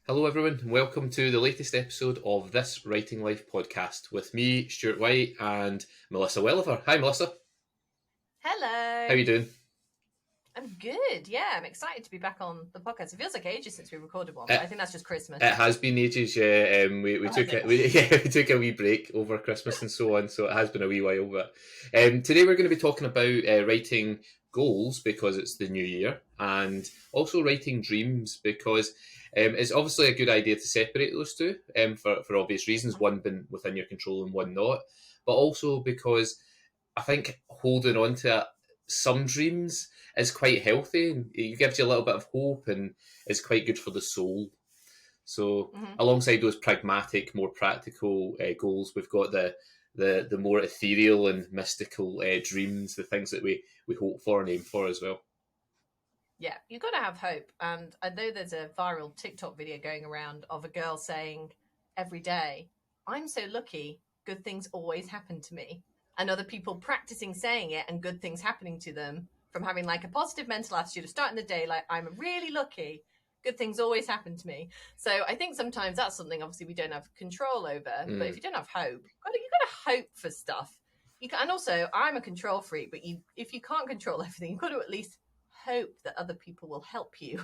Hello, everyone, and welcome to the latest episode of This Writing Life podcast with me, Stuart White, and Melissa Welliver. Hi, Melissa. How Hello. you doing? I'm good. Yeah, I'm excited to be back on the podcast. It feels like ages since we recorded one, but I think that's just Christmas. It has been ages. Yeah, we took we took a wee break over Christmas and so on, so it has been a wee while. But today we're going to be talking about writing goals because it's the new year, and also writing dreams because it's obviously a good idea to separate those two for obvious reasons. One being within your control and one not, but also because I think holding on to some dreams is quite healthy. It gives you a little bit of hope and is quite good for the soul. So, alongside those pragmatic, more practical goals, we've got the more ethereal and mystical dreams, the things that we hope for and aim for as well. Yeah, you've got to have hope. And I know there's a viral TikTok video going around of a girl saying every day, "I'm so lucky, good things always happen to me." And other people practicing saying it and good things happening to them from having like a positive mental attitude of starting the day, like, "I'm really lucky, good things always happen to me." So I think sometimes that's something obviously we don't have control over. But if you don't have hope, you've got to hope for stuff. And also, I'm a control freak, but if you can't control everything, you've got to at least hope that other people will help you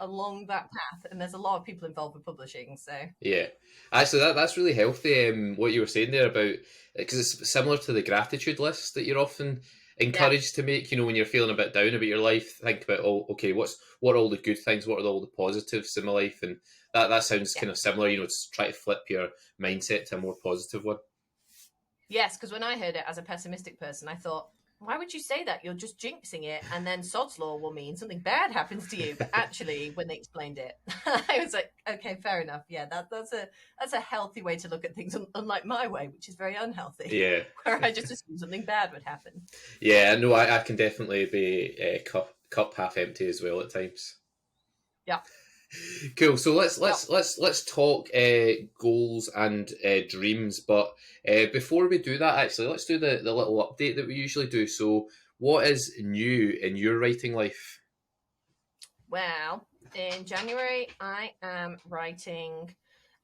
along that path. And there's a lot of people involved with publishing, so yeah, actually that's really healthy. What you were saying there about, because it's similar to the gratitude list that you're often encouraged to make. You know, when you're feeling a bit down about your life, think about, what are all the good things, what are all the positives in my life, and that sounds kind of similar. You know, to try to flip your mindset to a more positive one. Yes, because when I heard it as a pessimistic person, I thought, why would you say that? You're just jinxing it, and then Sod's Law will mean something bad happens to you. But actually, when they explained it, I was like, okay, fair enough. Yeah, that's a healthy way to look at things, unlike my way, which is very unhealthy. Yeah, where I just assume something bad would happen. Yeah, no, I can definitely be cup half empty as well at times. Yeah. Cool. So let's talk goals and dreams. But before we do that, actually, let's do the little update that we usually do. So, what is new in your writing life? Well, in January, I am writing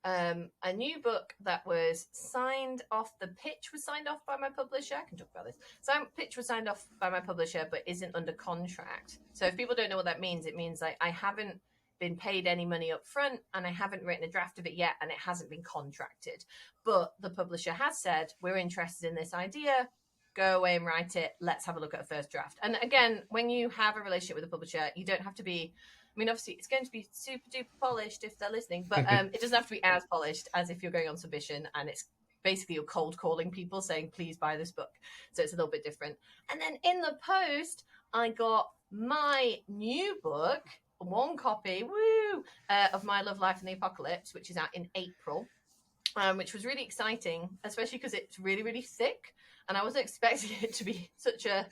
a new book that was signed off. The pitch was signed off by my publisher. I can talk about this. So, pitch was signed off by my publisher, but isn't under contract. So, if people don't know what that means, it means like I haven't been paid any money up front and I haven't written a draft of it yet and it hasn't been contracted. But the publisher has said, we're interested in this idea. Go away and write it. Let's have a look at a first draft. And again, when you have a relationship with a publisher, you don't have to be, I mean, obviously it's going to be super duper polished if they're listening, but it doesn't have to be as polished as if you're going on submission and it's basically you're cold calling people saying, please buy this book. So it's a little bit different. And then in the post, I got my new book, one copy, of My Love, Life and the Apocalypse, which is out in April, which was really exciting, especially because it's really, really thick. And I wasn't expecting it to be such a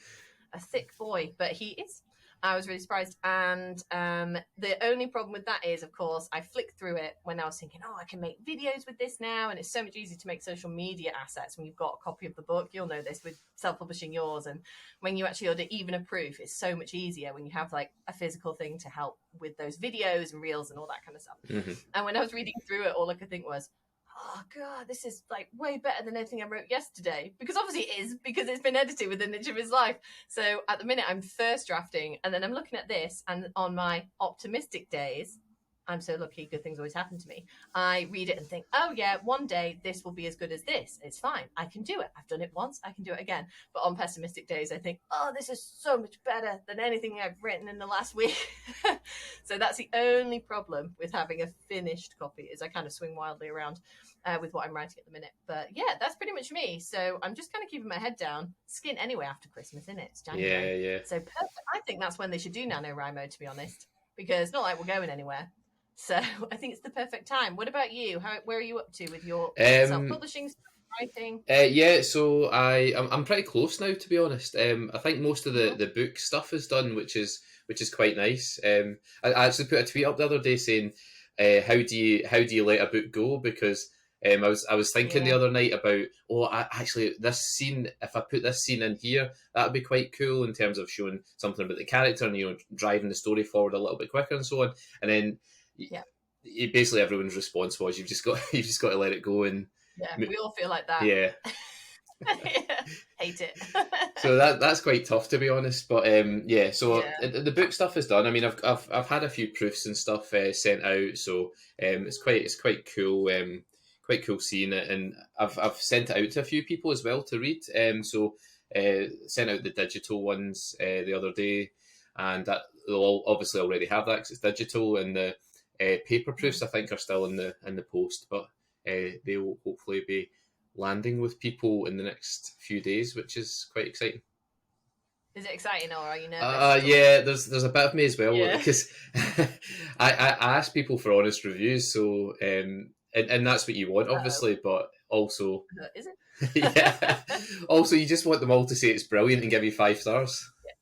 thick boy, but he is. I was really surprised. And the only problem with that is, of course, I flicked through it when I was thinking, I can make videos with this now. And it's so much easier to make social media assets when you've got a copy of the book. You'll know this with self-publishing yours. And when you actually order even a proof, it's so much easier when you have like a physical thing to help with those videos and reels and all that kind of stuff. Mm-hmm. And when I was reading through it, all I could think was, oh God, this is like way better than anything I wrote yesterday. Because obviously it is, because it's been edited within an inch of his life. So at the minute I'm first drafting and then I'm looking at this, and on my optimistic days, I'm so lucky, good things always happen to me. I read it and think, oh yeah, one day this will be as good as this. It's fine. I can do it. I've done it once. I can do it again. But on pessimistic days, I think, oh, this is so much better than anything I've written in the last week. So that's the only problem with having a finished copy, is I kind of swing wildly around with what I'm writing at the minute. But yeah, that's pretty much me. So I'm just kind of keeping my head down. Skin anyway after Christmas, isn't it? It's January. Yeah. So perfect. I think that's when they should do NaNoWriMo, to be honest, because not like we're going anywhere. So I think it's the perfect time. What about you? Where are you up to with your self-publishing, writing? Yeah, so I'm pretty close now, to be honest. I think most of the book stuff is done, which is quite nice. I actually put a tweet up the other day saying, how do you let a book go? Because I was thinking the other night about, actually this scene, if I put this scene in here, that would be quite cool in terms of showing something about the character and driving the story forward a little bit quicker and so on. And then basically everyone's response was, you've just got to let it go, and Yeah, we all feel like that. yeah. Yeah, hate it. So that's quite tough, to be honest. But yeah, so Yeah. the book stuff is done. I mean, I've had a few proofs and stuff sent out, so it's quite cool. Quite cool seeing it, and I've sent it out to a few people as well to read. So sent out the digital ones the other day, and that they'll obviously already have that because it's digital, and the paper proofs I think are still in the post, but they will hopefully be landing with people in the next few days, which is quite exciting. Is it exciting, or are you nervous? Yeah, there's a bit of me as well, Yeah. because I ask people for honest reviews, so and that's what you want, obviously, but also Is it? yeah, also you just want them all to say it's brilliant and give you 5 stars. Yeah.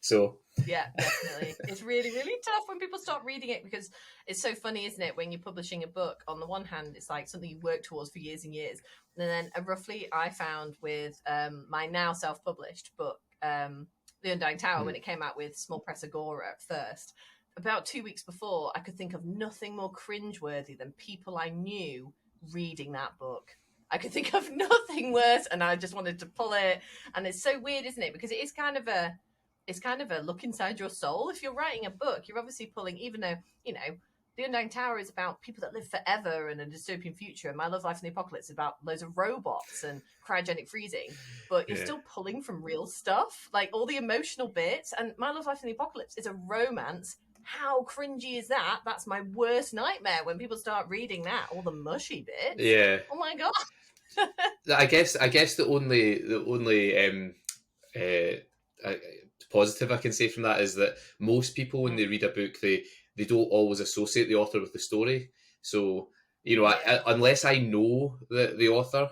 So Yeah, definitely. It's really, really tough when people start reading it, because it's so funny, isn't it? When you're publishing a book, on the one hand, it's like something you work towards for years and years. And then roughly I found with my now self-published book, The Undying Tower, when it came out with Small Press Agora at first, about 2 weeks before, I could think of nothing more cringeworthy than people I knew reading that book. I could think of nothing worse, and I just wanted to pull it. And it's so weird, isn't it? Because it is kind of a look inside your soul. If you're writing a book, you're obviously pulling, even though, The Undying Tower is about people that live forever and a dystopian future, and My Love, Life and the Apocalypse is about loads of robots and cryogenic freezing, but you're still pulling from real stuff, like all the emotional bits. And My Love, Life and the Apocalypse is a romance. How cringy is that? That's my worst nightmare, when people start reading that, all the mushy bits. Yeah. Oh my god. I guess the only positive I can say from that is that most people, when they read a book, they don't always associate the author with the story. So unless I know the author,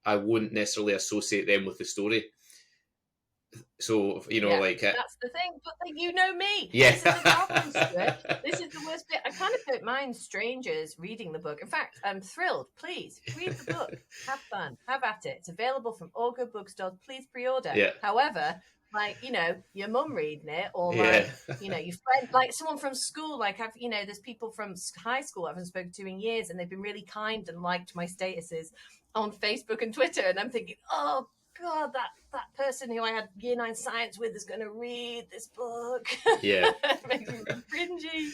I wouldn't necessarily associate them with the story. So like that's the thing. But you know me. Yeah. This is the problem, Stuart. This is the worst bit. I kind of don't mind strangers reading the book. In fact, I'm thrilled. Please read the book. Have fun. Have at it. It's available from all good bookstores. Please pre-order. Yeah. However, like, your mum reading it, or like, your friend, like someone from school, like there's people from high school I haven't spoken to in years, and they've been really kind and liked my statuses on Facebook and Twitter, and I'm thinking, oh God, that person who I had year 9 science with is going to read this book. Yeah. It makes me cringy.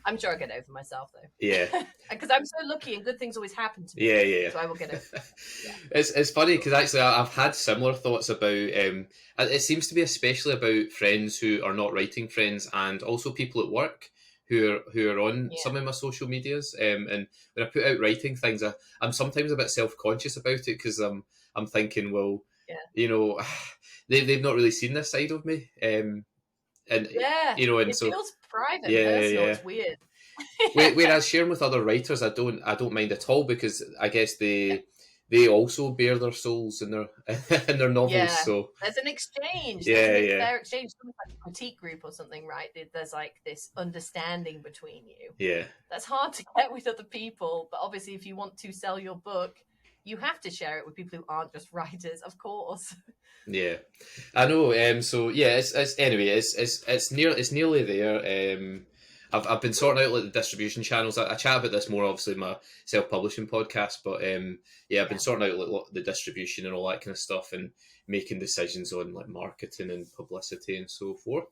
I'm sure I'll get over myself, though. Yeah. Because I'm so lucky and good things always happen to me. Yeah. So I will get over it. Yeah. It's funny because actually I've had similar thoughts about, it seems to be especially about friends who are not writing friends, and also people at work who are on some of my social medias. And when I put out writing things, I'm sometimes a bit self-conscious about it, because I'm thinking, well, they've not really seen this side of me, and and it so feels private, personal. It's weird. Whereas sharing with other writers, I don't mind at all, because I guess they also bare their souls in their novels. Yeah. So there's an exchange. Their exchange, like a critique group or something, right? There's like this understanding between you. Yeah, that's hard to get with other people. But obviously, if you want to sell your book, you have to share it with people who aren't just writers, of course. Yeah, I know. So yeah, it's nearly there. I've been sorting out like the distribution channels. I chat about this more, obviously, in my self-publishing podcast, but I've been sorting out like the distribution and all that kind of stuff, and making decisions on like marketing and publicity and so forth.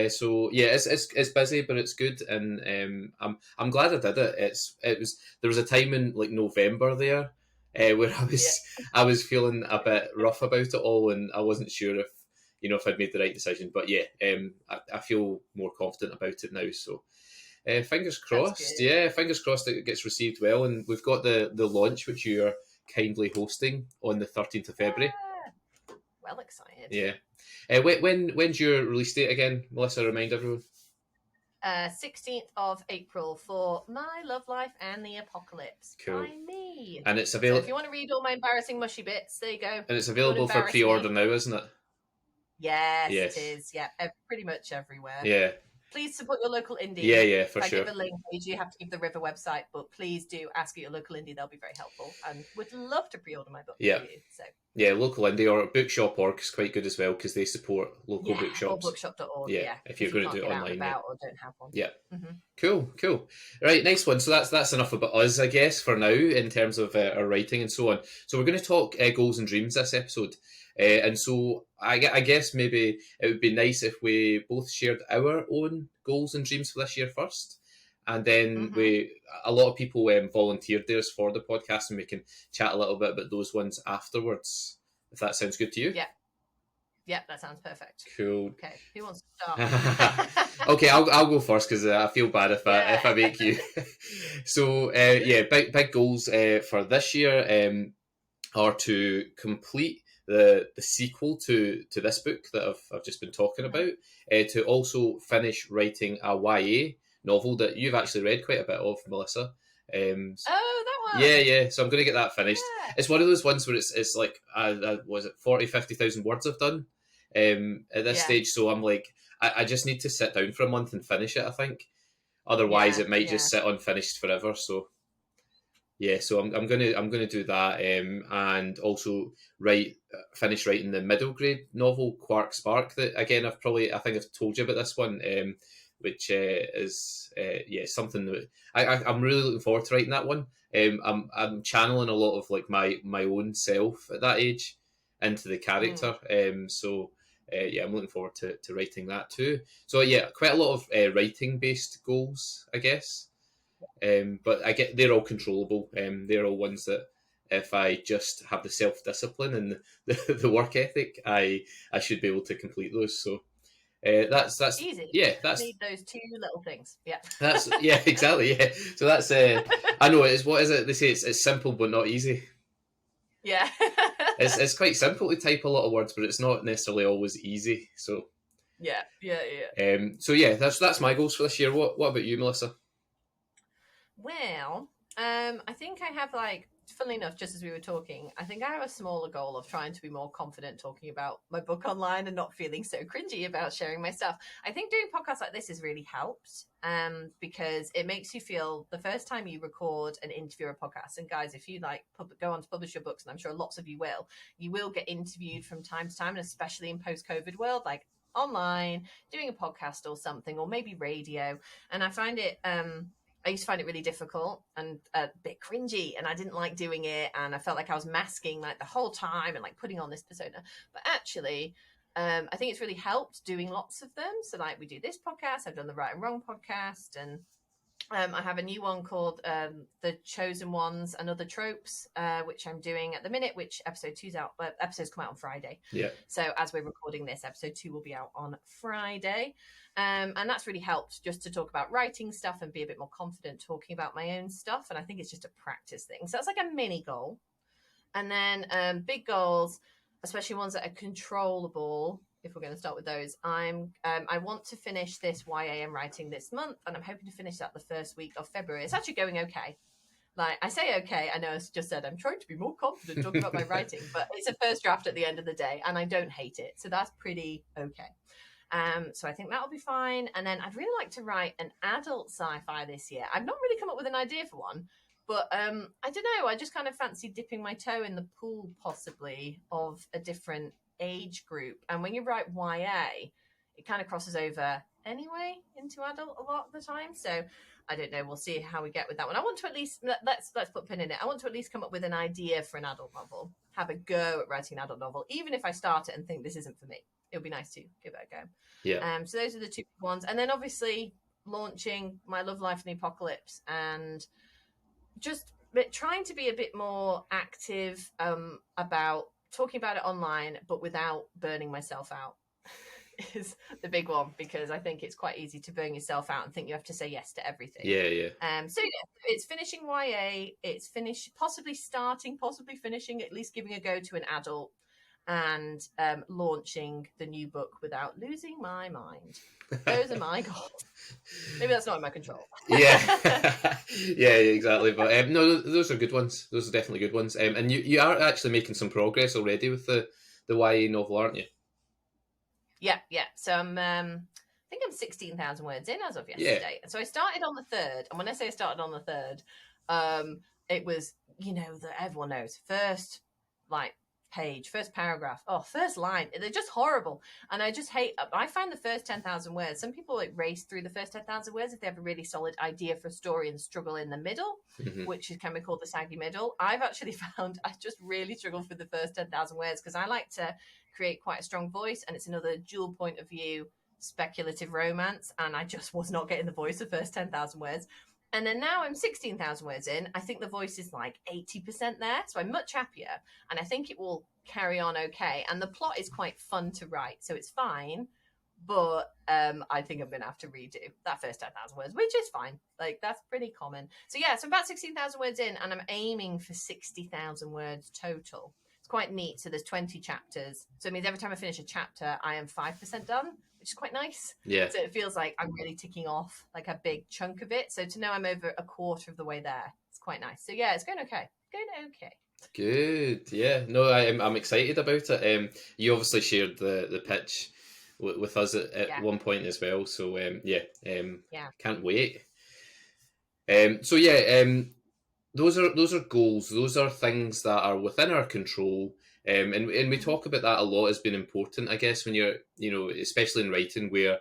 So yeah, it's busy, but it's good, and I'm glad I did it. There was a time in like November there where I was feeling a bit rough about it all, and I wasn't sure if I'd made the right decision. But yeah, I feel more confident about it now. So fingers crossed. Yeah, fingers crossed that it gets received well. And we've got the launch, which you are kindly hosting on the 13th of February. Well excited. Yeah. When's your release date again, Melissa? Remind everyone. 16th of April for My Love, Life and the Apocalypse by me. And it's available. So if you want to read all my embarrassing mushy bits, there you go. And it's available for pre-order now, isn't it? Yes, it is. Yeah, pretty much everywhere. Yeah. Please support your local indie. Yeah, for sure. I give a link. You have to give the River website, but please do ask at your local indie. They'll be very helpful, and would love to pre-order my book for you. So Yeah, local indie or bookshop org is quite good as well because they support local Yeah, or bookshops. bookshop.org, Yeah, yeah, if you're you going to can't do it get out and online, yeah. about or don't have one. Yeah. Mm-hmm. Cool. Right, nice one. So that's enough about us, I guess, for now in terms of our writing and so on. So we're going to talk goals and dreams this episode. And so I guess maybe it would be nice if we both shared our own goals and dreams for this year first. And then a lot of people volunteered theirs for the podcast, and we can chat a little bit about those ones afterwards, if that sounds good to you. Yeah, that sounds perfect. Cool. Okay, who wants to start? Okay, I'll go first because I feel bad if I make you. So big goals for this year are to complete the sequel to this book that I've just been talking about. To also finish writing a YA novel that you've actually read quite a bit of, Melissa. Oh, that one. Yeah. So I'm going to get that finished. Yeah. It's one of those ones where it's like was it 50,000 words I've done at this stage. So I'm like, I just need to sit down for a month and finish it. I think otherwise it might just sit unfinished forever. So yeah, so I'm gonna do that and also finish writing the middle grade novel Quark Spark. That again I think I've told you about this one. Which is something that I'm really looking forward to writing that one. I'm channeling a lot of like my own self at that age into the character. I'm looking forward to writing that too. So yeah, quite a lot of writing based goals, I guess. But I get they're all controllable. They're all ones that if I just have the self discipline and the work ethic, I should be able to complete those. So. That's easy. Yeah, that's need those two little things. Yeah, that's exactly. Yeah, so that's I know it's what is it? They say it's simple but not easy. Yeah, it's quite simple to type a lot of words, but it's not necessarily always easy. So yeah. So yeah, that's my goals for this year. What about you, Melissa? Well, I think I have funnily enough, just as we were talking, I think I have a smaller goal of trying to be more confident talking about my book online and not feeling so cringy about sharing my stuff. I think doing podcasts like this has really helped because it makes you feel the first time you record an interview or a podcast, and guys, if you go on to publish your books, and I'm sure lots of you will get interviewed from time to time, and especially in post-COVID world, like online, doing a podcast or something, or maybe radio. And I find it I used to find it really difficult and a bit cringy, and I didn't like doing it, and I felt like I was masking the whole time and putting on this persona. But actually, I think it's really helped doing lots of them. So we do this podcast, I've done the Right and Wrong podcast, and I have a new one called The Chosen Ones and Other Tropes, which I'm doing at the minute, which episodes come out on Friday. Yeah. So as we're recording this, episode 2 will be out on Friday. And that's really helped just to talk about writing stuff and be a bit more confident talking about my own stuff. And I think it's just a practice thing. So that's like a mini goal. And then big goals, especially ones that are controllable. If we're going to start with those, I want to finish this YA I'm writing this month, and I'm hoping to finish that the first week of February. It's actually going okay. I say okay, I know I just said I'm trying to be more confident talking about my writing, but it's a first draft at the end of the day, and I don't hate it, so that's pretty okay. So I think that'll be fine. And then I'd really like to write an adult sci-fi this year. I've not really come up with an idea for one, but I don't know. I just kind of fancy dipping my toe in the pool, possibly, of a different age group. And when you write YA, it kind of crosses over anyway into adult a lot of the time. So I don't know. We'll see how we get with that one. I want to at least let's put a pin in it. I want to at least come up with an idea for an adult novel. Have a go at writing an adult novel, even if I start it and think this isn't for me. It'll be nice to give it a go. Yeah. So those are the two ones, and then obviously launching My Love Life in the Apocalypse and just trying to be a bit more active about talking about it online, but without burning myself out is the big one, because I think it's quite easy to burn yourself out and think you have to say yes to everything. Yeah. So yeah, it's finishing YA, it's possibly finishing, at least giving a go to an adult, and launching the new book without losing my mind. Those are my goals. Maybe that's not in my control. Yeah, exactly. But no, those are good ones. Those are definitely good ones. And you are actually making some progress already with the YA novel, aren't you? Yeah. So I think I'm 16,000 words in as of yesterday. Yeah. So I started on the 3rd, and when I say I started on the 3rd, it was, that everyone knows, first page, first paragraph, first line, they're just horrible. And I just hate, I find the first 10,000 words, some people like race through the first 10,000 words if they have a really solid idea for a story and struggle in the middle, which can be called the saggy middle. I've actually found I just really struggle for the first 10,000 words because I like to create quite a strong voice, and it's another dual point of view speculative romance, and I just was not getting the voice the first 10,000 words. And then now I'm 16,000 words in. I think the voice is like 80% there. So I'm much happier. And I think it will carry on okay. And the plot is quite fun to write. So it's fine. But I think I'm going to have to redo that first 10,000 words, which is fine. Like, that's pretty common. So yeah, so about 16,000 words in, and I'm aiming for 60,000 words total. It's quite neat. So there's 20 chapters. So it means every time I finish a chapter, I am 5% done, which is quite nice. Yeah. So it feels like I'm really ticking off like a big chunk of it. So to know I'm over a quarter of the way there, it's quite nice. So yeah, it's going okay. Good. Yeah. No, I'm excited about it. You obviously shared the pitch with us at one point as well. So can't wait. Those are goals. Those are things that are within our control. And we talk about that a lot as being important, I guess, when you're, especially in writing, where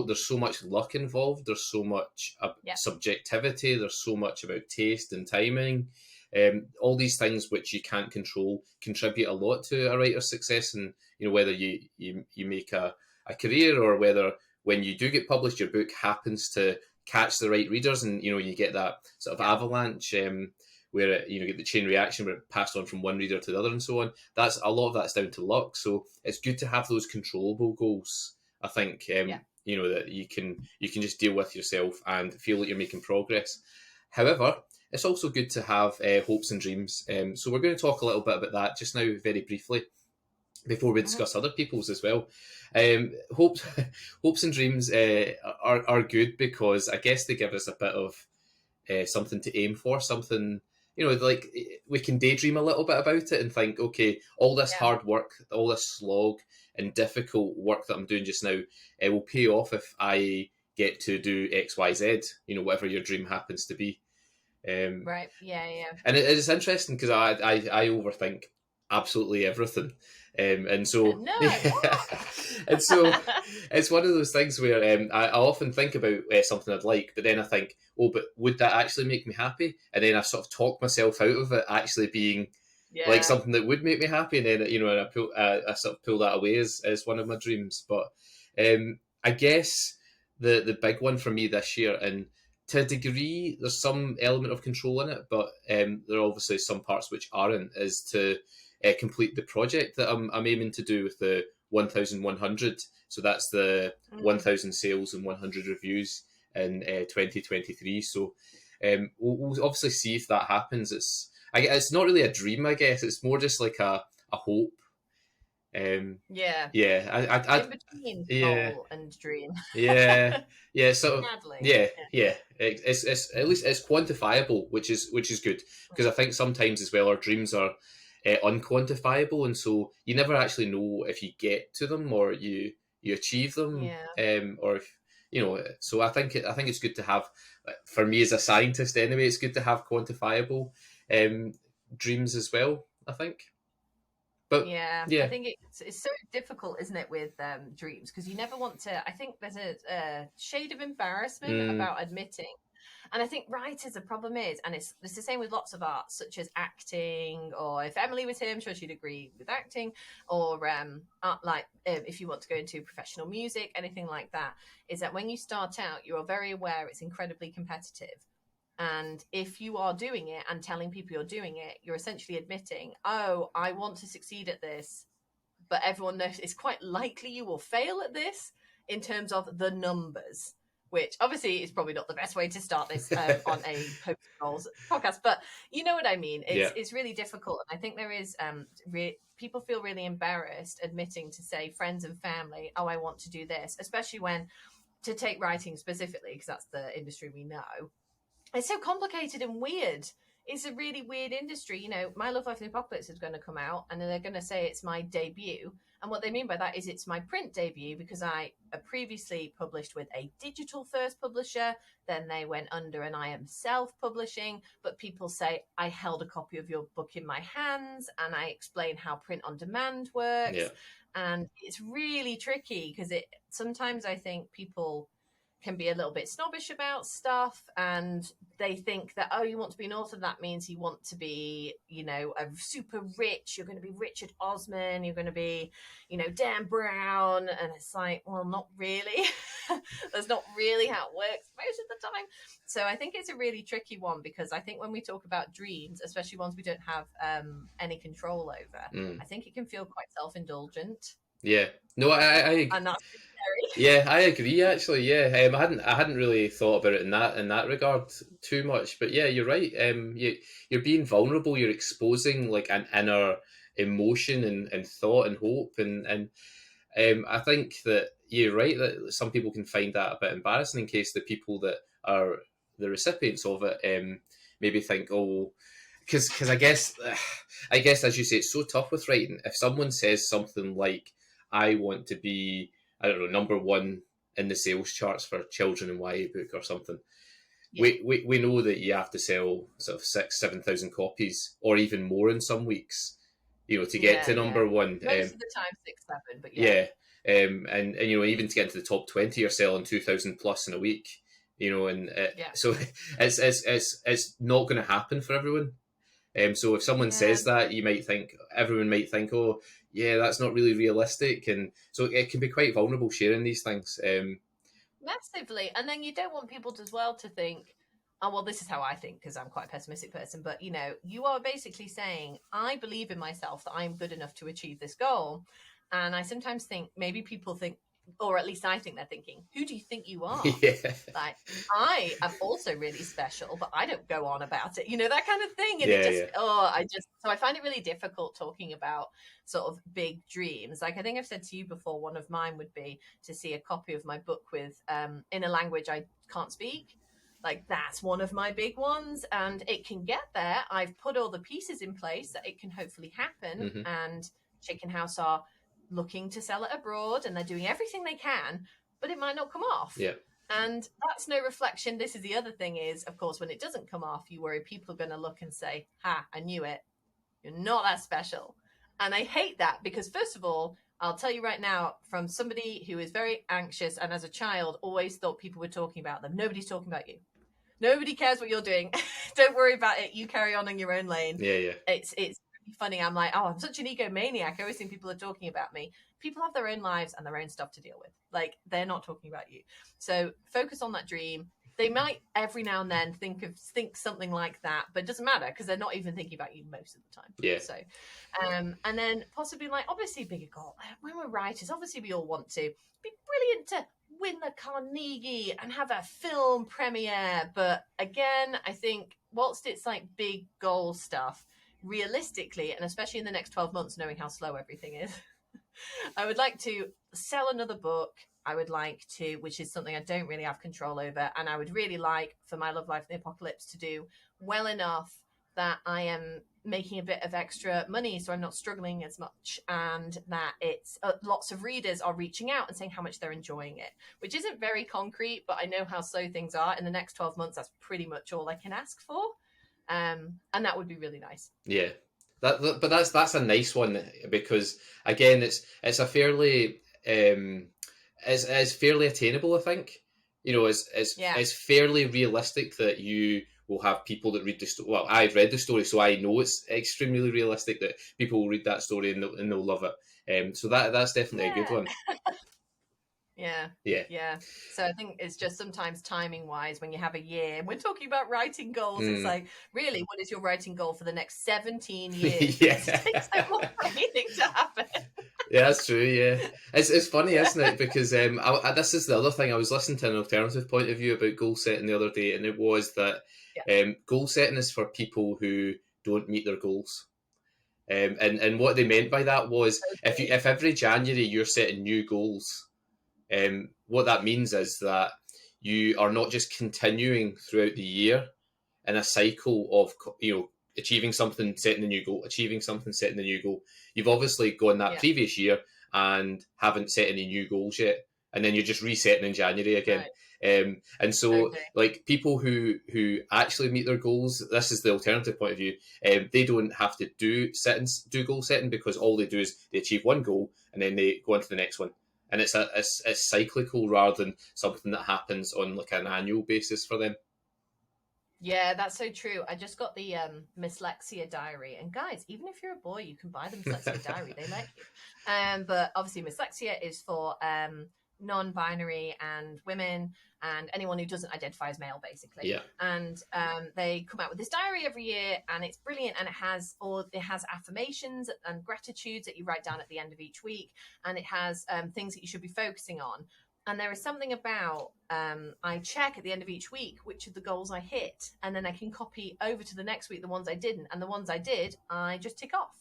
there's so much luck involved, there's so much subjectivity, there's so much about taste and timing. All these things which you can't control contribute a lot to a writer's success, and whether you make a career, or whether when you do get published, your book happens to catch the right readers, and you get that sort of avalanche where it, get the chain reaction where it passed on from one reader to the other and so on. That's a lot of that's down to luck. So it's good to have those controllable goals. I think that you can just deal with yourself and feel like you're making progress. However, it's also good to have hopes and dreams. So we're going to talk a little bit about that just now, very briefly, before we discuss other people's as well. Hopes and dreams are good because I guess they give us a bit of something to aim for, something, like we can daydream a little bit about it and think, okay, all this hard work, all this slog and difficult work that I'm doing just now will pay off if I get to do X, Y, Z, whatever your dream happens to be. Right. Yeah. And it's interesting because I overthink absolutely everything. And so and so it's one of those things where I often think about something I'd like, but then I think, but would that actually make me happy? And then I sort of talk myself out of it actually being like something that would make me happy, and then I sort of pull that away as one of my dreams. But I guess the big one for me this year, and to a degree there's some element of control in it, but there are obviously some parts which aren't, is to complete the project that I'm aiming to do with the 1,100. So that's the 1,000 sales and 100 reviews in 2023. So we'll obviously see if that happens. It's not really a dream, I guess. It's more just like a hope. In between goal and dream. So it's at least it's quantifiable, which is good, because I think sometimes as well our dreams are unquantifiable, and so you never actually know if you get to them or you achieve them, or if so I think it's good to have, for me as a scientist anyway, it's good to have quantifiable dreams as well, I think. But I think it's so difficult, isn't it, with dreams, because you never want to, I think there's a shade of embarrassment about admitting. And I think writers, the problem is, and it's the same with lots of arts, such as acting, or if Emily was here, I'm sure she'd agree with acting, or if you want to go into professional music, anything like that, is that when you start out, you are very aware it's incredibly competitive. And if you are doing it and telling people you're doing it, you're essentially admitting, oh, I want to succeed at this, but everyone knows it's quite likely you will fail at this in terms of the numbers, which obviously is probably not the best way to start this on a post-goals podcast, but you know what I mean. It's really difficult. And I think there is, people feel really embarrassed admitting to, say, friends and family, oh, I want to do this, especially when, to take writing specifically, because that's the industry we know, it's so complicated and weird it's a really weird industry. You know, My Love Life and the Apocalypse is going to come out, and then they're going to say it's my debut. And what they mean by that is it's my print debut, because I previously published with a digital first publisher. Then they went under and I am self-publishing. But people say I held a copy of your book in my hands, and I explain how print on demand works. Yeah. And it's really tricky because sometimes I think people can be a little bit snobbish about stuff, and they think that, oh, you want to be an author, that means you want to be, you know, a super rich, you're going to be Richard Osman, you're going to be, you know, Dan Brown. And it's like, well, not really. That's not really how it works most of the time. So I think it's a really tricky one, because I think when we talk about dreams, especially ones we don't have any control over, I think it can feel quite self-indulgent. Yeah. No, and that's yeah, I agree. Actually, yeah, I hadn't really thought about it in that regard too much, but yeah, you're right. You're being vulnerable. You're exposing like an inner emotion and thought and hope, and I think that you're right that some people can find that a bit embarrassing, in case the people that are the recipients of it maybe think, oh, because I guess as you say, it's so tough with writing. If someone says something like, I want to be, I don't know, #1 in the sales charts for children and YA book or something. Yeah. We know that you have to sell sort of 7,000 copies or even more in some weeks, you know, to get to #1. Most of the time 6, 7, but yeah. And you know, even to get into the top 20, you're selling 2,000 plus in a week, you know, and so it's not going to happen for everyone. So if someone says that, everyone might think, oh, yeah, that's not really realistic. And so it can be quite vulnerable sharing these things. Massively. And then you don't want people as well to think, oh, well, this is how I think, because I'm quite a pessimistic person. But, you know, you are basically saying, I believe in myself that I'm good enough to achieve this goal. And I sometimes think maybe people think, or at least I think they're thinking, who do you think you are? Yeah. Like, I am also really special, but I don't go on about it, you know, that kind of thing. And so I find it really difficult talking about sort of big dreams. Like, I think I've said to you before, one of mine would be to see a copy of my book with in a language I can't speak. Like, that's one of my big ones, and it can get there. I've put all the pieces in place that it can hopefully happen. Mm-hmm. And Chicken House are looking to sell it abroad, and they're doing everything they can, but it might not come off. Yeah. And that's no reflection. This is the other thing is, of course, when it doesn't come off, you worry people are going to look and say, ha, I knew it. You're not that special. And I hate that, because first of all, I'll tell you right now, from somebody who is very anxious and as a child always thought people were talking about them, nobody's talking about you. Nobody cares what you're doing. Don't worry about it. You carry on in your own lane. Yeah. It's funny. I'm like, oh, I'm such an egomaniac. I always think people are talking about me. People have their own lives and their own stuff to deal with. Like, they're not talking about you. So focus on that dream. They might every now and then think something like that, but it doesn't matter, because they're not even thinking about you most of the time. Yeah. So, and then possibly, like, obviously bigger goal. When we're writers, obviously we all want to be brilliant to win the Carnegie and have a film premiere. But again, I think whilst it's like big goal stuff, realistically, and especially in the next 12 months, knowing how slow everything is, I would like to sell another book. I would like to, which is something I don't really have control over, and I would really like for My Love Life and the Apocalypse to do well enough that I am making a bit of extra money, so I'm not struggling as much, and that it's lots of readers are reaching out and saying how much they're enjoying it, which isn't very concrete, but I know how slow things are. In the next 12 months, that's pretty much all I can ask for. And that would be really nice. Yeah, but that's a nice one, because again, it's a fairly it's fairly attainable. I think, you know, it's fairly realistic that you will have people that read the story. Well, I've read the story, so I know it's extremely realistic that people will read that story and they'll love it. So that's definitely a good one. Yeah. So I think it's just sometimes timing wise, when you have a year, and we're talking about writing goals, it's like, really, what is your writing goal for the next 17 years? Yeah. It takes so long for anything to happen. Yeah, that's true. Yeah, it's funny, isn't it? Because this is the other thing. I was listening to an alternative point of view about goal setting the other day, and it was that goal setting is for people who don't meet their goals. And what they meant by that was, if every January you're setting new goals, what that means is that you are not just continuing throughout the year in a cycle of, achieving something, setting a new goal, achieving something, setting a new goal. You've obviously gone that previous year and haven't set any new goals yet, and then you're just resetting in January again. Right. And so, like, people who actually meet their goals, this is the alternative point of view. They don't have to do goal setting, because all they do is they achieve one goal and then they go on to the next one, and it's cyclical rather than something that happens on like an annual basis for them. Yeah, that's so true. I just got the Dyslexia diary, and guys, even if you're a boy, you can buy the Dyslexia diary. They let you. But obviously, Dyslexia is for non-binary and women and anyone who doesn't identify as male, basically. Yeah. And they come out with this diary every year, and it's brilliant. And it has affirmations and gratitudes that you write down at the end of each week, and it has things that you should be focusing on. And there is something about, I check at the end of each week which of the goals I hit, and then I can copy over to the next week the ones I didn't. And the ones I did, I just tick off.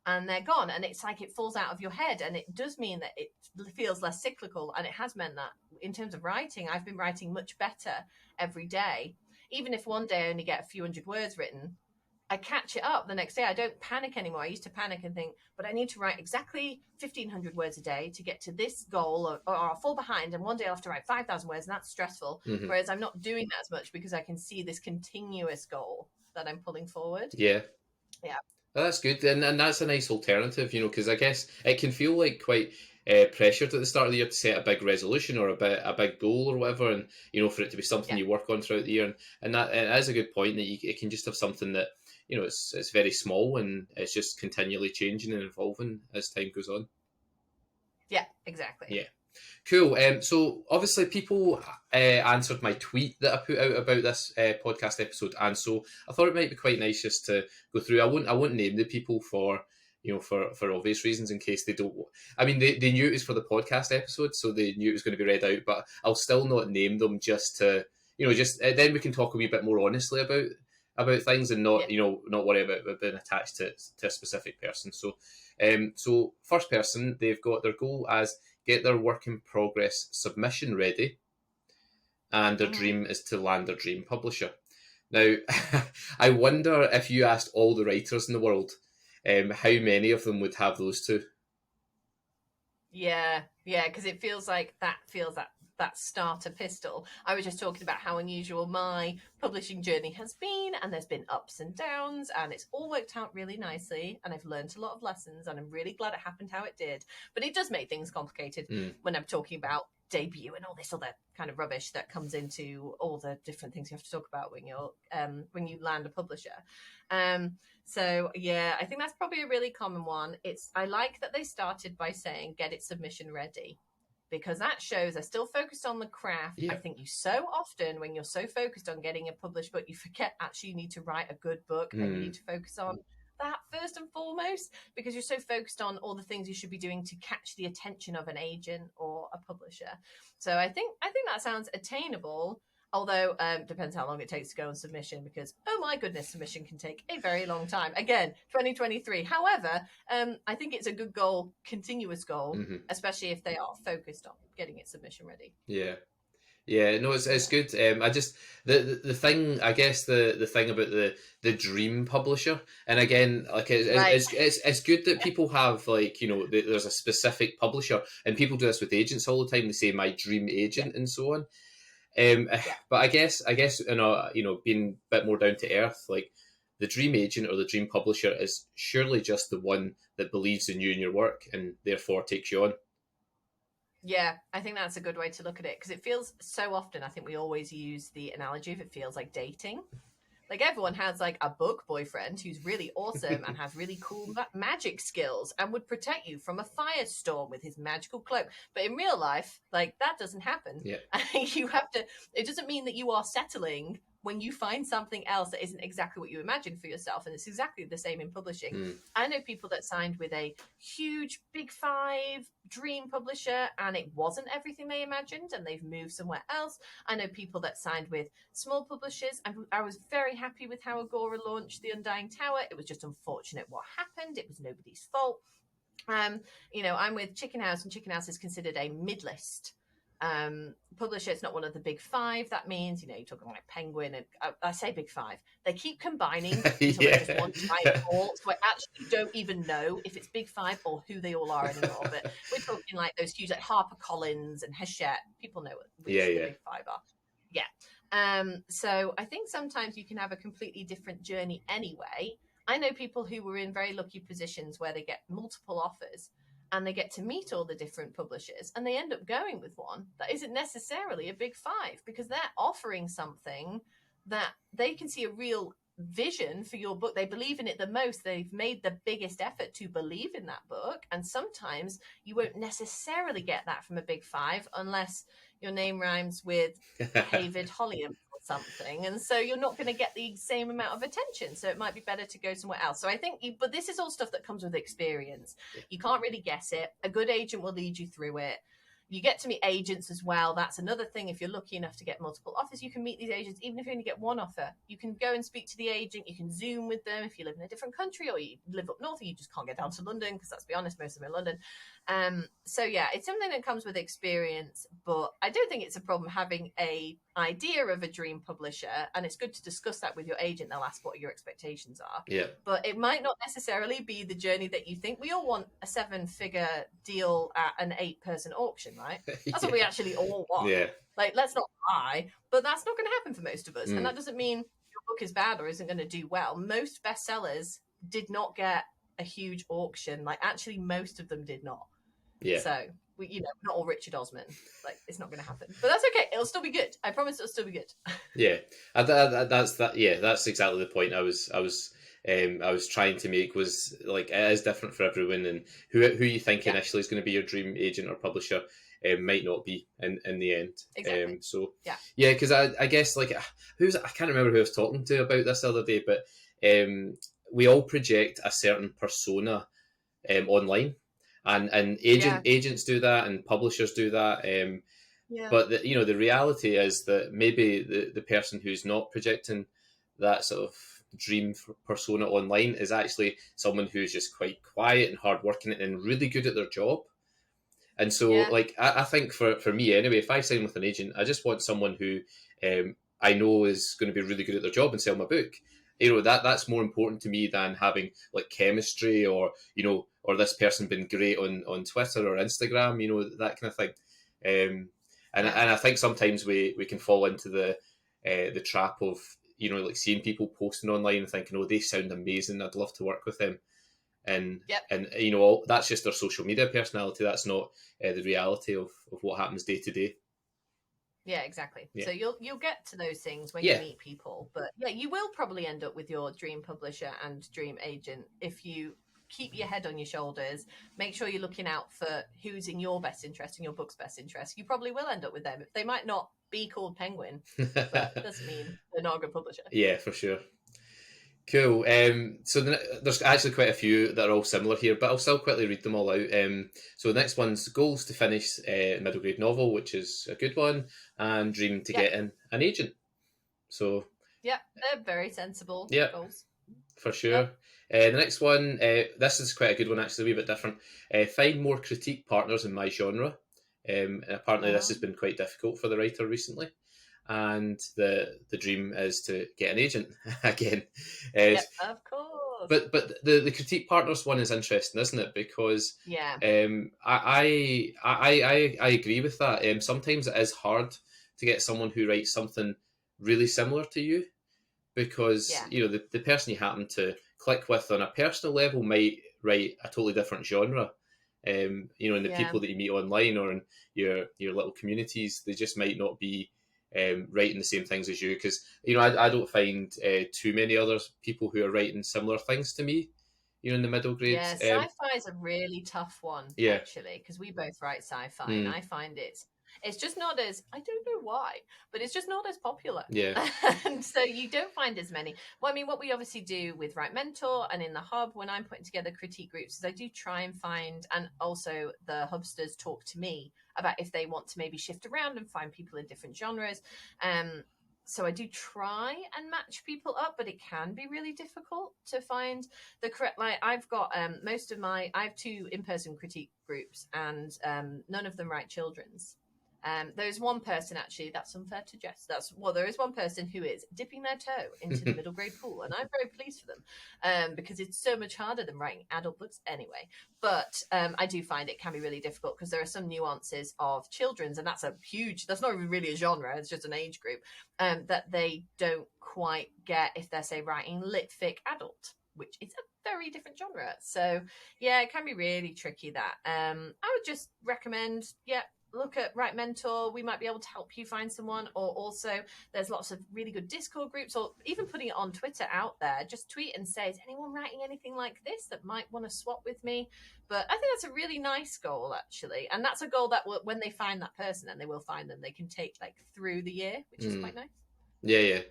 And they're gone. And it's like it falls out of your head. And it does mean that it feels less cyclical. And it has meant that in terms of writing, I've been writing much better every day. Even if one day I only get a few hundred words written, I catch it up the next day. I don't panic anymore. I used to panic and think, but I need to write exactly 1,500 words a day to get to this goal, or I'll fall behind, and one day I'll have to write 5,000 words, and that's stressful. Mm-hmm. Whereas I'm not doing that as much because I can see this continuous goal that I'm pulling forward. Yeah. Well, that's good, and that's a nice alternative, because I guess it can feel like quite pressured at the start of the year to set a big resolution or a big goal or whatever, and for it to be something you work on throughout the year, and that it is a good point that it can just have something that it's very small and it's just continually changing and evolving as time goes on. Yeah, exactly. Yeah. Cool. So obviously people answered my tweet that I put out about this podcast episode, and so I thought it might be quite nice just to go through. I won't name the people for for obvious reasons, in case they don't. I mean, they knew it was for the podcast episode, so they knew it was going to be read out. But I'll still not name them, just to just then we can talk a wee bit more honestly about things, and not not worry about being attached to a specific person. So, so first person, they've got their goal as get their work in progress submission ready, and their dream is to land their dream publisher. Now, I wonder if you asked all the writers in the world, how many of them would have those two? Yeah, because it feels like that starter pistol. I was just talking about how unusual my publishing journey has been, and there's been ups and downs, and it's all worked out really nicely, and I've learned a lot of lessons, and I'm really glad it happened how it did. But it does make things complicated when I'm talking about debut and all this other kind of rubbish that comes into all the different things you have to talk about when you land a publisher. So yeah, I think that's probably a really common one. I like that they started by saying get it submission ready, because that shows they're still focused on the craft. I think you so often, when you're so focused on getting a published book, you forget actually you need to write a good book, and you need to focus on that first and foremost, because you're so focused on all the things you should be doing to catch the attention of an agent or a publisher. So I think that sounds attainable. Although depends how long it takes to go on submission, because oh my goodness, submission can take a very long time. Again, 2023. However, I think it's a good goal, continuous goal, especially if they are focused on getting it submission ready. Yeah, no, it's good. I just the thing, I guess the thing about the dream publisher, and again, like it's good that people have, like, there's a specific publisher, and people do this with agents all the time. They say my dream agent and so on. But I guess being a bit more down to earth, like the dream agent or the dream publisher is surely just the one that believes in you and your work, and therefore takes you on. Yeah, I think that's a good way to look at it, because it feels so often, I think we always use the analogy of it feels like dating. Like everyone has like a book boyfriend who's really awesome and has really cool magic skills and would protect you from a firestorm with his magical cloak. But in real life, like that doesn't happen. Yeah. You have to, it doesn't mean that you are settling when you find something else that isn't exactly what you imagined for yourself. And it's exactly the same in publishing. I know people that signed with a huge Big 5 dream publisher and it wasn't everything they imagined, and they've moved somewhere else. I know people that signed with small publishers, and I was very happy with how Agora launched The Undying Tower. It was just unfortunate what happened. It was nobody's fault. I'm with Chicken House, and Chicken House is considered a mid-list publisher, it's not one of the big five. That means, you're talking like Penguin, and I say big five. They keep combining until they're just one giant all. So I actually don't even know if it's big five or who they all are anymore. But we're talking like those huge, like HarperCollins and Hachette. People know which the big five are. Yeah. So I think sometimes you can have a completely different journey anyway. I know people who were in very lucky positions where they get multiple offers and they get to meet all the different publishers and they end up going with one that isn't necessarily a big five, because they're offering something that they can see a real vision for your book. They believe in it the most. They've made the biggest effort to believe in that book. And sometimes you won't necessarily get that from a big five unless your name rhymes with David Holliam or something. And so you're not going to get the same amount of attention. So it might be better to go somewhere else. So I think, but this is all stuff that comes with experience. You can't really guess it. A good agent will lead you through it. You get to meet agents as well. That's another thing. If you're lucky enough to get multiple offers, you can meet these agents. Even if you only get one offer, you can go and speak to the agent. You can Zoom with them if you live in a different country, or you live up north and you just can't get down to London, because let's be honest, most of them are in London. So yeah, it's something that comes with experience, but I don't think it's a problem having a idea of a dream publisher, and it's good to discuss that with your agent. They'll ask what your expectations are. Yeah. But it might not necessarily be the journey that you think. We all want a 7-figure deal at an 8-person auction, right? That's what we actually all want. Yeah. Like, let's not lie, but that's not going to happen for most of us. And that doesn't mean your book is bad or isn't going to do well. Most bestsellers did not get a huge auction. Like, actually, most of them did not. Yeah. So, not all Richard Osman. Like, it's not going to happen. But that's okay. It'll still be good. I promise it'll still be good. Yeah. That's that. Yeah, that's exactly the point I was trying to make, was like, it is different for everyone, and who you think initially is going to be your dream agent or publisher might not be in the end. Exactly. Yeah, because I guess, like, I can't remember who I was talking to about this the other day, but we all project a certain persona online, and agents do that, and publishers do that. But the reality is that maybe the person who's not projecting that sort of dream persona online is actually someone who's just quite quiet and hardworking and really good at their job. And so, like, I think for me anyway, if I sign with an agent, I just want someone who I know is going to be really good at their job and sell my book. That's more important to me than having like chemistry, or or this person been great on Twitter or Instagram, that kind of thing. And I think sometimes we can fall into the trap of like seeing people posting online and thinking, oh, they sound amazing, I'd love to work with them. And that's just their social media personality. That's not the reality of what happens day to day. Yeah, exactly. Yeah. So you'll get to those things when you meet people, but you will probably end up with your dream publisher and dream agent if you keep your head on your shoulders. Make sure you're looking out for who's in your best interest and your book's best interest. You probably will end up with them. They might not be called Penguin, but that doesn't mean they're not a good publisher. Yeah, for sure. Cool. So there's actually quite a few that are all similar here, but I'll still quickly read them all out. So the next one's goals to finish a middle grade novel, which is a good one, and dream to get in an agent. So they're very sensible goals. For sure. The next one, this is quite a good one actually, a wee bit different. Find more critique partners in my genre. And apparently this has been quite difficult for the writer recently. And the dream is to get an agent again. Of course. But the critique partners one is interesting, isn't it? Because I agree with that. Sometimes it is hard to get someone who writes something really similar to you, because the person you happen to click with on a personal level might write a totally different genre. And the people that you meet online or in your little communities, they just might not be writing the same things as you, because I don't find too many other people who are writing similar things to me in the middle grades. Sci-fi is a really tough one actually, because we both write sci-fi and I find it's just not as, I don't know why, but it's just not as popular. And so you don't find as many. Well, I mean, what we obviously do with Write Mentor and in the Hub, when I'm putting together critique groups, is I do try and find, and also the Hubsters talk to me about if they want to maybe shift around and find people in different genres. So I do try and match people up, but it can be really difficult to find the correct, like I've got I have 2 in-person critique groups, and none of them write children's. There's one person, actually, that's unfair to Jess. There is one person who is dipping their toe into the middle grade pool, and I'm very pleased for them, because it's so much harder than writing adult books anyway. But I do find it can be really difficult because there are some nuances of children's, and that's not even really a genre, it's just an age group, that they don't quite get if they're, say, writing lit fic adult, which is a very different genre. So yeah, it can be really tricky, that. I would just recommend, look at Right Mentor. We might be able to help you find someone. Or also, there's lots of really good Discord groups, or even putting it on Twitter out there. Just tweet and say, is anyone writing anything like this that might want to swap with me? But I think that's a really nice goal, actually. And that's a goal that when they find that person, and they will find them, they can take like through the year, which is quite nice. Yeah.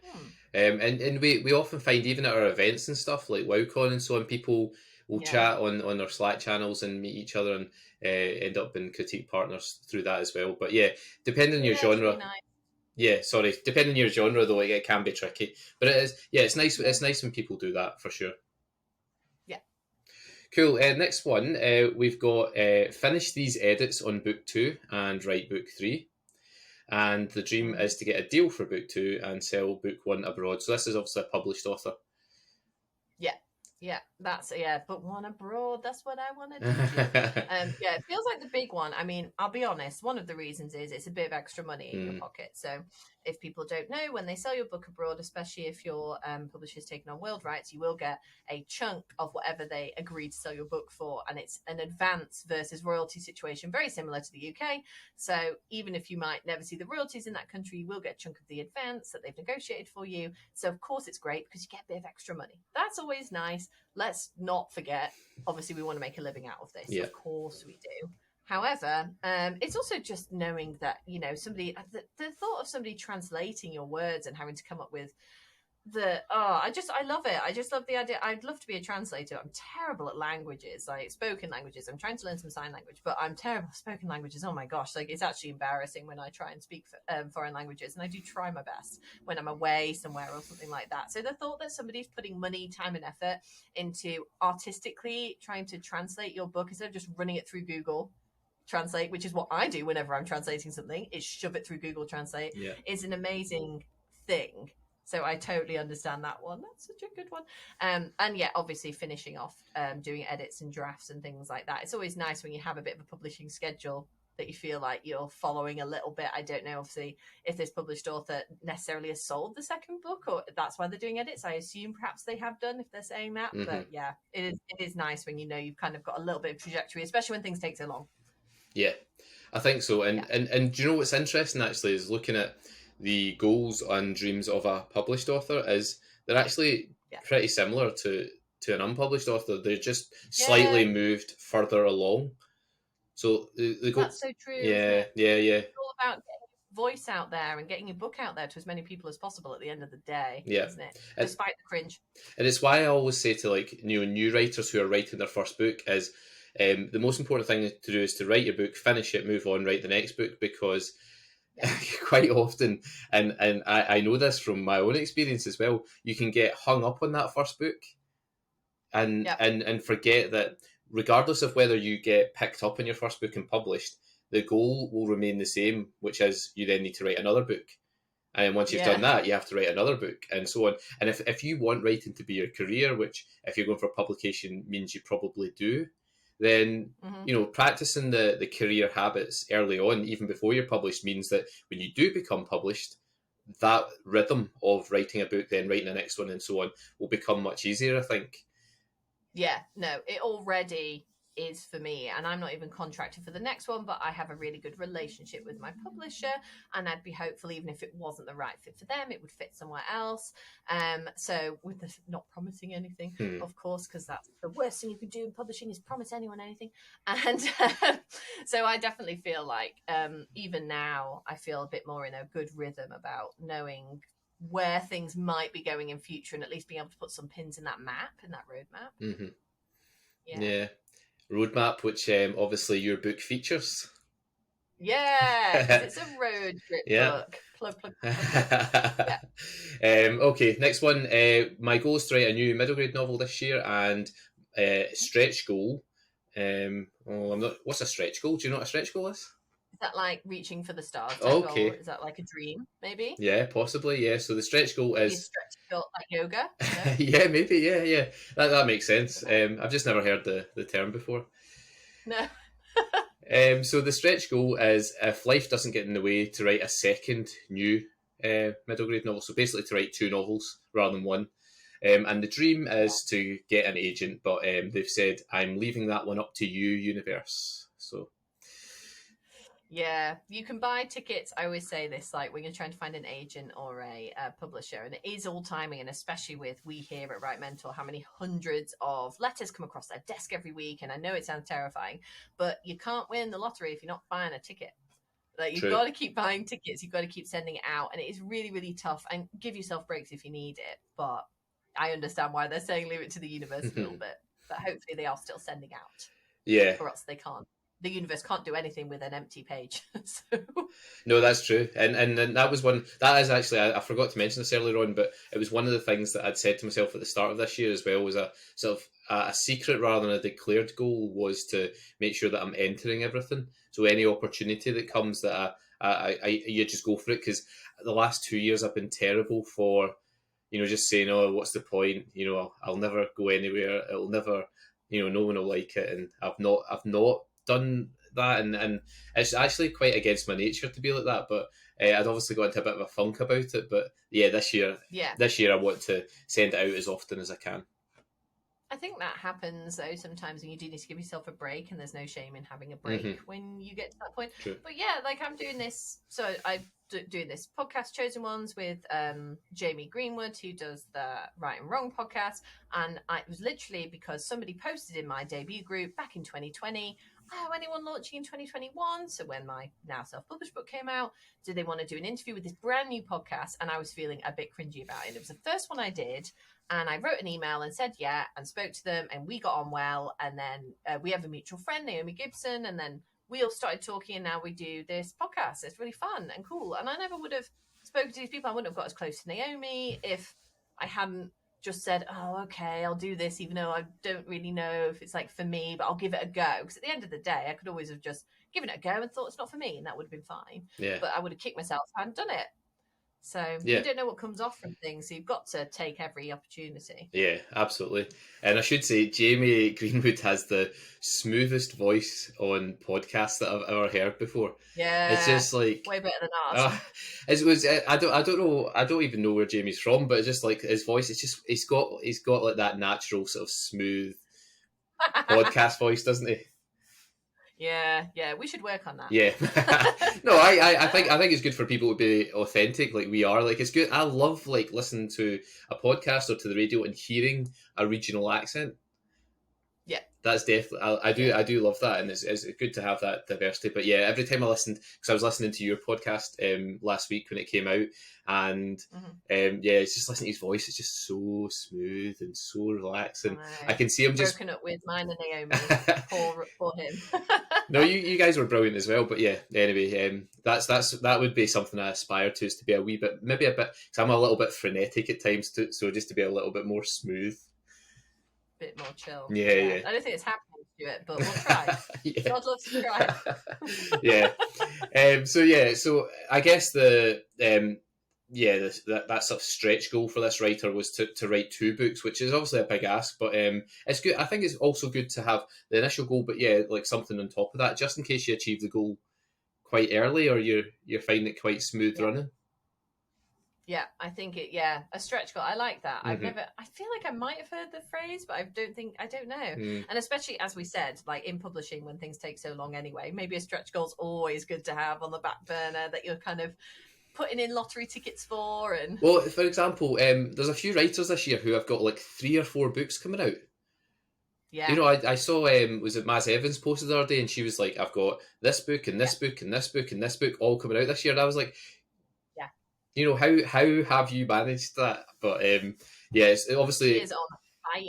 And we often find, even at our events and stuff like WowCon and so on, people will chat on their Slack channels and meet each other and end up being critique partners through that as well. But yeah, depending on your genre. Really nice. Depending on your genre though, it can be tricky. But it is, it's nice. It's nice when people do that, for sure. Yeah. Cool. Next one, we've got finish these edits on book 2 and write book 3. And the dream is to get a deal for book 2 and sell book 1 abroad. So this is obviously a published author. Book 1 abroad. That's what I wanted to do. It feels like the big one. I mean, I'll be honest, one of the reasons is it's a bit of extra money in your pocket. So if people don't know, when they sell your book abroad, especially if your publisher's taken on world rights, you will get a chunk of whatever they agreed to sell your book for. And it's an advance versus royalty situation, very similar to the UK. So even if you might never see the royalties in that country, you will get a chunk of the advance that they've negotiated for you. So of course it's great because you get a bit of extra money. That's always nice. Let's not forget, obviously we want to make a living out of this. Of course we do. However, it's also just knowing that, somebody, the thought of somebody translating your words and having to come up with I love it. I just love the idea. I'd love to be a translator. I'm terrible at languages, like spoken languages. I'm trying to learn some sign language, but I'm terrible at spoken languages. Oh my gosh, like it's actually embarrassing when I try and speak foreign languages, and I do try my best when I'm away somewhere or something like that. So the thought that somebody's putting money, time, and effort into artistically trying to translate your book instead of just running it through Google Translate, which is what I do whenever I'm translating something, is shove it through Google Translate, is an amazing thing. So I totally understand that one. That's such a good one. And obviously finishing off doing edits and drafts and things like that. It's always nice when you have a bit of a publishing schedule that you feel like you're following a little bit. I don't know, obviously, if this published author necessarily has sold the second book, or that's why they're doing edits. I assume perhaps they have done, if they're saying that. But yeah, it is nice when you've kind of got a little bit of trajectory, especially when things take so long. Yeah, I think so. And do you know what's interesting actually is looking at the goals and dreams of a published author is they're actually pretty similar to an unpublished author. They're just slightly moved further along. So that's so true. Yeah. It's all about getting your voice out there and getting your book out there to as many people as possible at the end of the day, isn't it? Despite the cringe. And it's why I always say to new writers who are writing their first book is the most important thing to do is to write your book, finish it, move on, write the next book, because quite often, and I know this from my own experience as well, you can get hung up on that first book and forget that regardless of whether you get picked up in your first book and published, the goal will remain the same, which is you then need to write another book. And once you've done that, you have to write another book and so on. And if you want writing to be your career, which if you're going for publication means you probably do, then practicing the career habits early on, even before you're published, means that when you do become published, that rhythm of writing a book, then writing the next one and so on will become much easier, I think. Yeah, no, it already is for me, and I'm not even contracted for the next one, but I have a really good relationship with my publisher, and I'd be hopeful, even if it wasn't the right fit for them, it would fit somewhere else. So with this, not promising anything, of course, because that's the worst thing you could do in publishing is promise anyone anything. And so I definitely feel like even now I feel a bit more in a good rhythm about knowing where things might be going in future, and at least being able to put some pins in that map, in that roadmap. Yeah. Roadmap, which obviously your book features. Yeah, it's a road trip book. Plug. Okay, next one. My goal is to write a new middle grade novel this year, and stretch goal. I'm not. What's a stretch goal? Do you know what a stretch goal is? Is that like reaching for the stars type Okay. goal? Is that like a dream, maybe? Yeah, possibly. Yeah. So the stretch goal Maybe a is. stretch goal like yoga? No? Yeah, maybe. Yeah. That makes sense. I've just never heard the term before. No. So the stretch goal is if life doesn't get in the way to write a second new middle grade novel. So basically to write 2 novels rather than 1. And the dream is to get an agent, but they've said, I'm leaving that one up to you, universe. So Yeah, you can buy tickets. I always say this, like when you're trying to find an agent or a publisher, and it is all timing, and especially with we here at Right Mentor, how many hundreds of letters come across their desk every week. And I know it sounds terrifying, but you can't win the lottery if you're not buying a ticket. Like you've true. got to keep buying tickets, you've got to keep sending it out, and it is really, really tough. And give yourself breaks if you need it, but I understand why they're saying leave it to the universe a little bit. But hopefully they are still sending out. Yeah. Or else they can't. The universe can't do anything with an empty page. So. No, that's true, and that was one that is actually I forgot to mention this earlier on, but it was one of the things that I'd said to myself at the start of this year as well. Was a sort of a secret rather than a declared goal was to make sure that I'm entering everything. So any opportunity that comes, that I you just go for it, because the last 2 years I've been terrible for, just saying, oh, what's the point? I'll never go anywhere. It'll never, no one will like it, and I've not done that, and it's actually quite against my nature to be like that. But I'd obviously got into a bit of a funk about it. But yeah, this year I want to send it out as often as I can. I think that happens though sometimes when you do need to give yourself a break, and there's no shame in having a break when you get to that point. True. But yeah, like I'm doing this, so I'm doing this podcast, Chosen Ones, with Jamie Greenwood, who does the Right and Wrong podcast, and it was literally because somebody posted in my debut group back in 2020. Oh, anyone launching in 2021? So when my now self-published book came out, did they want to do an interview with this brand new podcast? And I was feeling a bit cringy about it. It was the first one I did. And I wrote an email and said, yeah, and spoke to them, and we got on well. And then we have a mutual friend, Naomi Gibson. And then we all started talking, and now we do this podcast. It's really fun and cool. And I never would have spoken to these people. I wouldn't have got as close to Naomi if I hadn't just said, oh, okay, I'll do this, even though I don't really know if it's like for me, but I'll give it a go. Because at the end of the day, I could always have just given it a go and thought it's not for me, and that would have been fine. Yeah. But I would have kicked myself if I hadn't done it. So you don't know what comes off from things, so you've got to take every opportunity. Yeah, absolutely. And I should say, Jamie Greenwood has the smoothest voice on podcasts that I've ever heard before. Yeah, it's just like way better than ours. I don't know. I don't even know where Jamie's from, but it's just like his voice. It's just he's got like that natural sort of smooth podcast voice, doesn't he? Yeah, we should work on that. Yeah, no, I think it's good for people to be authentic, like we are. Like it's good. I love like listening to a podcast or to the radio and hearing a regional accent. Yeah, that's definitely. I do love that, and it's good to have that diversity. But yeah, every time I listened, because I was listening to your podcast last week when it came out, and yeah, it's just listening to his voice. It's just so smooth and so relaxing. I can see him just broken up with mine and Naomi. for him. No, you guys were brilliant as well. But yeah, anyway, that would be something I aspire to, is to be a wee bit, maybe a bit, because I'm a little bit frenetic at times, so just to be a little bit more smooth. Bit more chill. Yeah. I don't think it's happening to do it, but we'll try. God loves to try. Yeah. So I guess that sort of stretch goal for this writer was to write 2 books, which is obviously a big ask, but it's good. I think it's also good to have the initial goal, but yeah, like something on top of that, just in case you achieve the goal quite early, or you're finding it quite smooth running. Yeah, I think a stretch goal. I like that. I feel like I might have heard the phrase, but I don't know. And especially, as we said, like in publishing, when things take so long anyway, maybe a stretch goal's always good to have on the back burner that you're kind of putting in lottery tickets for. And well, for example, there's a few writers this year who have got like 3 or 4 books coming out. Yeah. I saw was it Maz Evans posted the other day, and she was like, I've got this book and this book and this book and this book all coming out this year. And I was like, how have you managed that? But it's obviously, it is on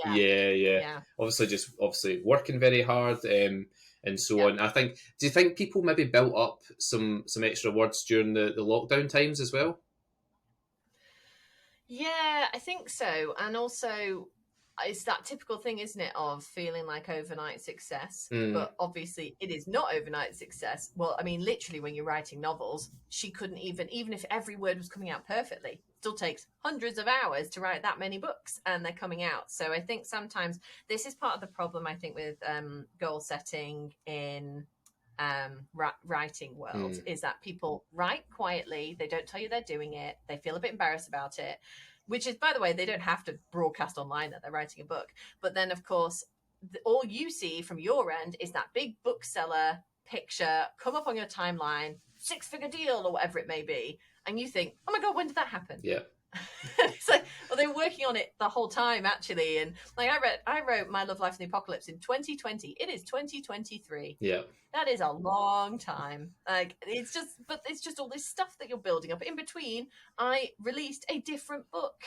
fire. Yeah. Obviously working very hard and so on. I think. Do you think people maybe built up some extra words during the lockdown times as well? Yeah, I think so. And also, it's that typical thing, isn't it, of feeling like overnight success, Mm. but obviously it is not overnight success. Well, I mean, literally, when you're writing novels, she couldn't even if every word was coming out perfectly, still takes hundreds of hours to write that many books, and they're coming out. So I think sometimes this is part of the problem, I think, with goal setting in writing world, is that people write quietly, they don't tell you they're doing it, they feel a bit embarrassed about it, which is, by the way, they don't have to broadcast online that they're writing a book. But then, of course, all you see from your end is that big bookseller picture come up on your timeline, 6-figure deal or whatever it may be. And you think, oh my God, when did that happen? Yeah. It's like, well, they were working on it the whole time, actually. And like I wrote My Love, Life, and the Apocalypse in 2020. It is 2023. Yeah. That is a long time. Like, it's just all this stuff that you're building up. In between, I released a different book.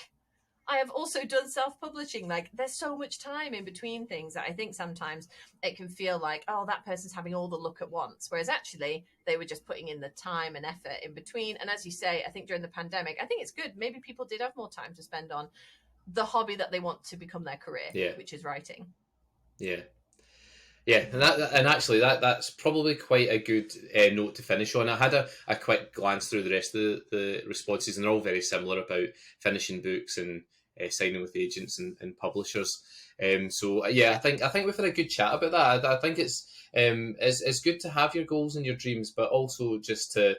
I have also done self-publishing. Like, there's so much time in between things that I think sometimes it can feel like, oh, that person's having all the luck at once. Whereas actually they were just putting in the time and effort in between. And as you say, I think during the pandemic, I think it's good. Maybe people did have more time to spend on the hobby that they want to become their career, which is writing. Yeah. Yeah, and actually that's probably quite a good note to finish on. I had a quick glance through the rest of the responses, and they're all very similar about finishing books and signing with agents and publishers. So yeah, I think we've had a good chat about that. I think it's good to have your goals and your dreams, but also just to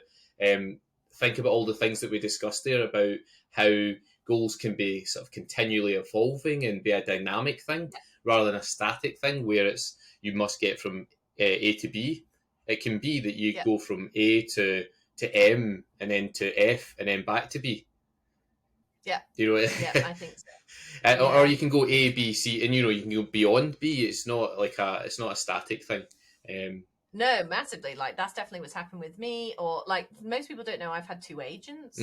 think about all the things that we discussed there about how goals can be sort of continually evolving and be a dynamic thing rather than a static thing where you must get from A to B. It can be that you go from A to M and then to F and then back to B. Yeah. You know. Yeah, I think so. Or you can go A, B, C, and you can go beyond B. It's not it's not a static thing. No, massively. Like, that's definitely what's happened with me. Or like, most people don't know I've had 2 agents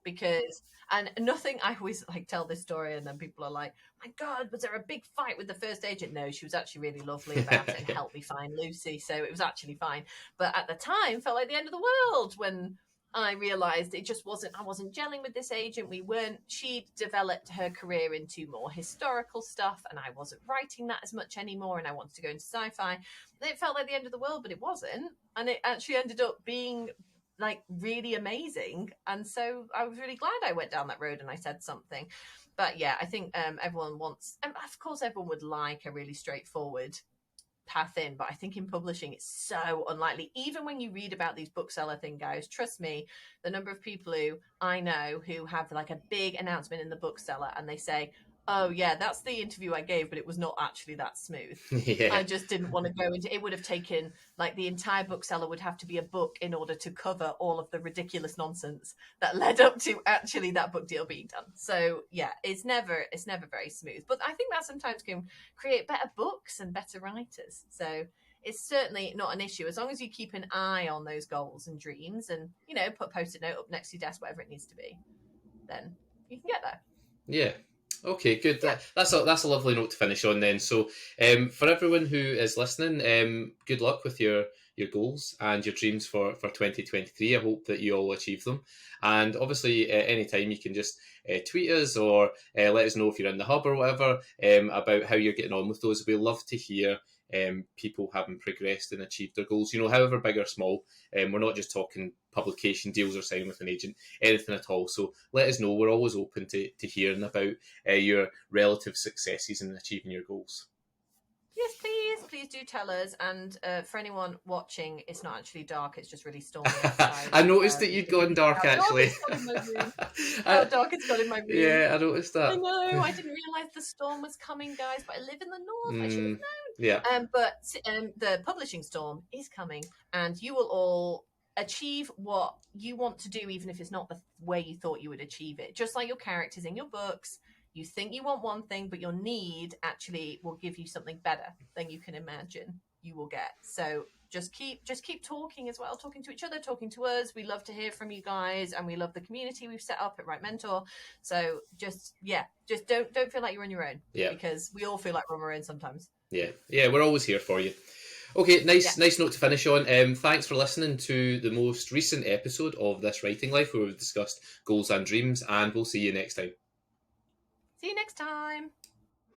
because, and nothing. I always like tell this story, and then people are like, "My God, was there a big fight with the first agent?" No, she was actually really lovely about it and helped me find Lucy, so it was actually fine. But at the time, felt like the end of the world when I realized it just wasn't. I wasn't gelling with this agent. She developed her career into more historical stuff, and I wasn't writing that as much anymore. And I wanted to go into sci-fi. It felt like the end of the world, but it wasn't. And it actually ended up being like really amazing. And so I was really glad I went down that road and I said something. But yeah, I think everyone wants, and of course, everyone would like a really straightforward path in, but I think in publishing it's so unlikely. Even when you read about these bookseller thing, guys, trust me, the number of people who I know who have like a big announcement in the bookseller and they say, oh yeah, that's the interview I gave, but it was not actually that smooth. I just didn't want to go into it. Would have taken like the entire bookseller would have to be a book in order to cover all of the ridiculous nonsense that led up to actually that book deal being done. So yeah, it's never very smooth, but I think that sometimes can create better books and better writers. So it's certainly not an issue as long as you keep an eye on those goals and dreams and put a post-it note up next to your desk, whatever it needs to be, then you can get there. Yeah. Okay, good. Yeah. That's a lovely note to finish on then. So for everyone who is listening, good luck with your goals and your dreams for 2023. I hope that you all achieve them. And obviously, anytime you can just tweet us or let us know if you're in the hub or whatever about how you're getting on with those. We love to hear people having progressed and achieved their goals, however big or small. We're not just talking publication deals or signing with an agent, anything at all. So let us know. We're always open to hearing about your relative successes in achieving your goals. Yes, please do tell us. And for anyone watching, it's not actually dark, it's just really stormy outside. I noticed that you'd gone dark, actually. How dark it's got in my room. Yeah, I noticed that. I know, I didn't realise the storm was coming, guys, but I live in the north, I should have known. Yeah. But the publishing storm is coming, and you will all achieve what you want to do, even if it's not the way you thought you would achieve it. Just like your characters in your books, you think you want one thing, but your need actually will give you something better than you can imagine you will get. So just keep talking as well, talking to each other, talking to us. We love to hear from you guys, and we love the community we've set up at Write Mentor. So just don't feel like you're on your own. Yeah. Because we all feel like we're on our own sometimes. Yeah, we're always here for you. Okay, nice note to finish on. Thanks for listening to the most recent episode of This Writing Life, where we've discussed goals and dreams, and we'll see you next time. See you next time.